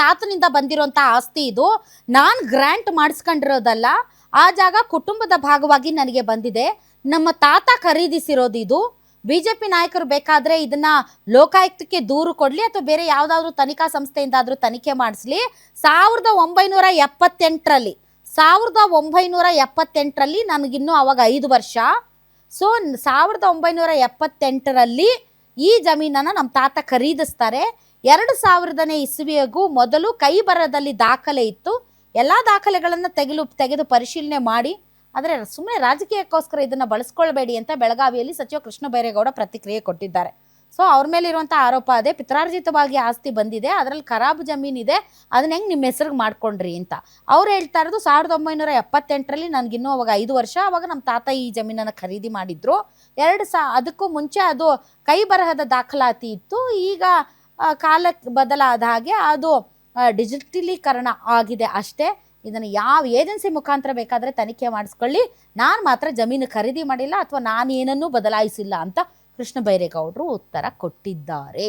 ತಾತನಿಂದ ಬಂದಿರೋಂಥ ಆಸ್ತಿ ಇದು. ನಾನು ಗ್ರ್ಯಾಂಟ್ ಮಾಡಿಸ್ಕೊಂಡಿರೋದಲ್ಲ, ಆ ಜಾಗ ಕುಟುಂಬದ ಭಾಗವಾಗಿ ನನಗೆ ಬಂದಿದೆ. ನಮ್ಮ ತಾತ ಖರೀದಿಸಿರೋದು ಇದು. ಬಿಜೆಪಿ ನಾಯಕರು ಬೇಕಾದ್ರೆ ಇದನ್ನ ಲೋಕಾಯುಕ್ತಕ್ಕೆ ದೂರು ಕೊಡ್ಲಿ ಅಥವಾ ಬೇರೆ ಯಾವ್ದಾದ್ರು ತನಿಖಾ ಸಂಸ್ಥೆಯಿಂದಾದ್ರೂ ತನಿಖೆ ಮಾಡಿಸ್ಲಿ. 1978ರಲ್ಲಿ 1978ರಲ್ಲಿ ನನಗಿನ್ನೂ ಅವಾಗ 5 ವರ್ಷ. ಸೊ 1978ರಲ್ಲಿ ಈ ಜಮೀನನ್ನು ನಮ್ಮ ತಾತ ಖರೀದಿಸ್ತಾರೆ. 2000ನೇ ಇಸ್ವಿಗೂ ಮೊದಲು ಕೈ ಬರದಲ್ಲಿ ದಾಖಲೆ ಇತ್ತು. ಎಲ್ಲ ದಾಖಲೆಗಳನ್ನು ತೆಗೆದು ಪರಿಶೀಲನೆ ಮಾಡಿ, ಆದರೆ ಸುಮ್ಮನೆ ರಾಜಕೀಯಕ್ಕೋಸ್ಕರ ಇದನ್ನು ಬಳಸ್ಕೊಳ್ಬೇಡಿ ಅಂತ ಬೆಳಗಾವಿಯಲ್ಲಿ ಸಚಿವ ಕೃಷ್ಣ ಬೈರೇಗೌಡ ಪ್ರತಿಕ್ರಿಯೆ ಕೊಟ್ಟಿದ್ದಾರೆ. ಸೊ ಅವ್ರ ಮೇಲೆ ಇರುವಂಥ ಆರೋಪ ಅದೇ, ಪಿತ್ರಾರ್ಜಿತವಾಗಿ ಆಸ್ತಿ ಬಂದಿದೆ, ಅದರಲ್ಲಿ ಖರಾಬು ಜಮೀನಿದೆ, ಅದನ್ನ ಹೆಂಗೆ ನಿಮ್ಮ ಹೆಸರಿಗೆ ಮಾಡ್ಕೊಂಡ್ರಿ ಅಂತ ಅವ್ರು ಹೇಳ್ತಾ ಇರೋದು. 1978ರಲ್ಲಿ ನನಗಿನ್ನೂ ಅವಾಗ 5 ವರ್ಷ. ಅವಾಗ ನಮ್ಮ ತಾತ ಈ ಜಮೀನನ್ನು ಖರೀದಿ ಮಾಡಿದ್ರು. ಅದಕ್ಕೂ ಮುಂಚೆ ಅದು ಕೈ ಬರಹದ ದಾಖಲಾತಿ ಇತ್ತು. ಈಗ ಕಾಲಕ್ಕೆ ಬದಲಾದ ಹಾಗೆ ಅದು ಡಿಜಿಟಲೀಕರಣ ಆಗಿದೆ ಅಷ್ಟೇ. ಇದನ್ನು ಯಾವ ಏಜೆನ್ಸಿ ಮುಖಾಂತರ ಬೇಕಾದರೆ ತನಿಖೆ ಮಾಡಿಸ್ಕೊಳ್ಳಿ, ನಾನು ಮಾತ್ರ ಜಮೀನು ಖರೀದಿ ಮಾಡಿಲ್ಲ ಅಥವಾ ನಾನೇನನ್ನೂ ಬದಲಾಯಿಸಿಲ್ಲ ಅಂತ ಕೃಷ್ಣ ಬೈರೇಗೌಡರು ಉತ್ತರ ಕೊಟ್ಟಿದ್ದಾರೆ.